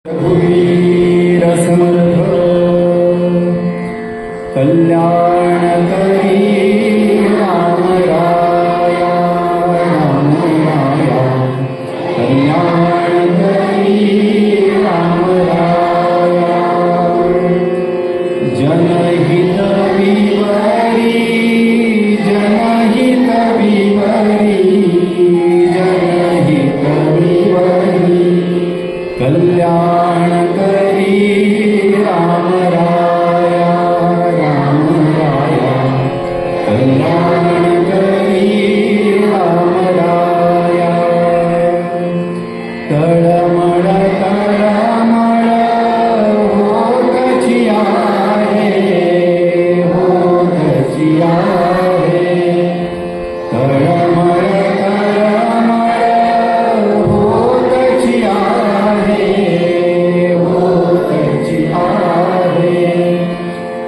रघुवीर समर्थ कल्याणकरी राम राया राम राया कल्याणकरी राम राया जनहित विवरी जनहित विवरी जनहित विवरी कल्याण करी राम राया राम राया कल्याण करी राम राया तळमळ तळमळ होतची आहे तळमळ तळमळ होतची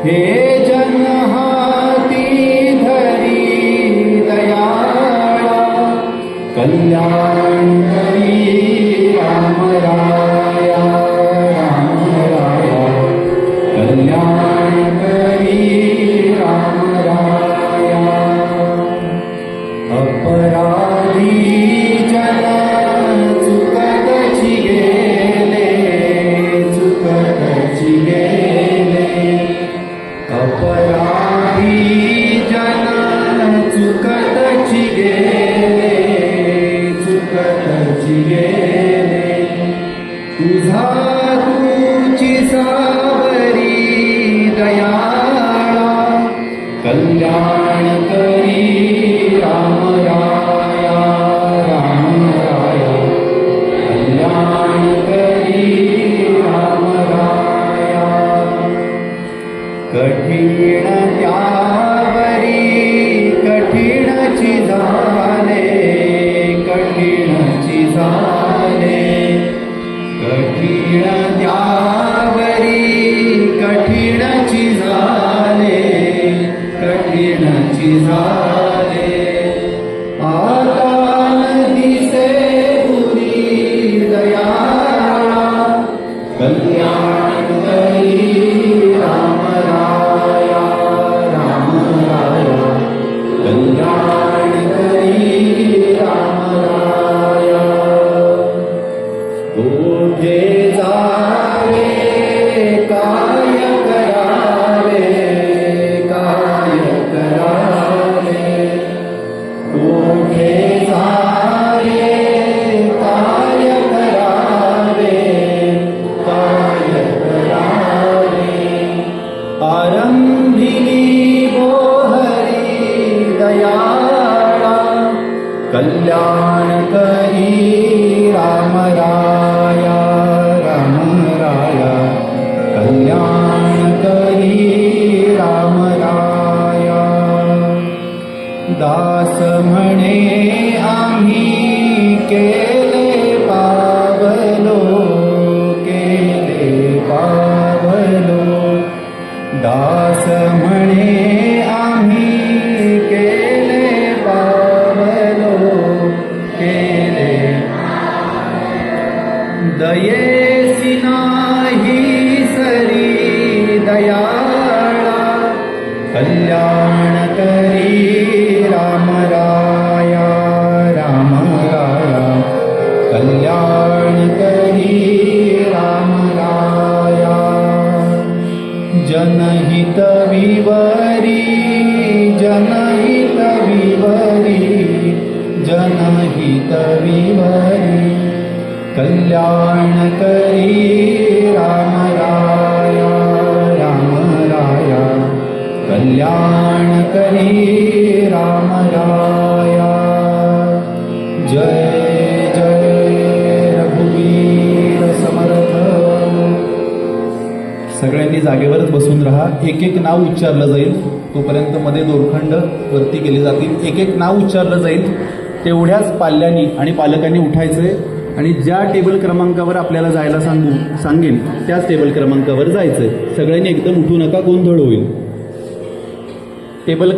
हे जन हाती धरी दयाळा कल्याण करी राम राया राम राया कल्याण करी राम राया अपराधी जन चुकतची गेले चुकतची गेले अपराधी जन चुकतची गेले चुकतची गेले तुझा तुझी सावरी दयाळा कल्याण करी राम राया राम राया कल्याण करी राम राया कठीण त्यावरी कठीणची झाले कठीणची झाले कठीण त्यावरी कठीणची झाले कठीणची झाले आता दिसे पुरी दयाळा कल्याण करी राम राया राम राया कल्याण करी राम राया कोठे जावे काय करावे काय करावे कोठे जावे काय करावे काय करावे आरंभिली गोहरी दयाळा कल्याण करी राम राया राम राया कल्याण करी राम राया दास म्हणे आम्ही केले पावलो केले पावलो दास म्हणे आम्ही केले पावलो केले दयेसी नाही सरी दयाळा कल्याण करी राम राया राम राया कल्याण करी राम राया जनहित विवरी जनहित विवरी जनहित विवरी कल्याण करी राम राया राम राया कल्याण करी राम राया जय जय रघुवीर समर्थ सगळ्यांनी जागेवरच बसून राहा एक एक नाव उच्चारलं जाईल तोपर्यंत मध्ये दोरखंड वरती केले जातील एक एक नाव उच्चारलं जाईल तेवढ्याच पाल्यांनी आणि पालकांनी उठायचंय आणि ज्या टेबल क्रमांकावर आपल्याला जायला सांगेन त्याच टेबल क्रमांकावर जायचंय सगळ्यांनी एकदम उठू नका गोंधळ होईल टेबल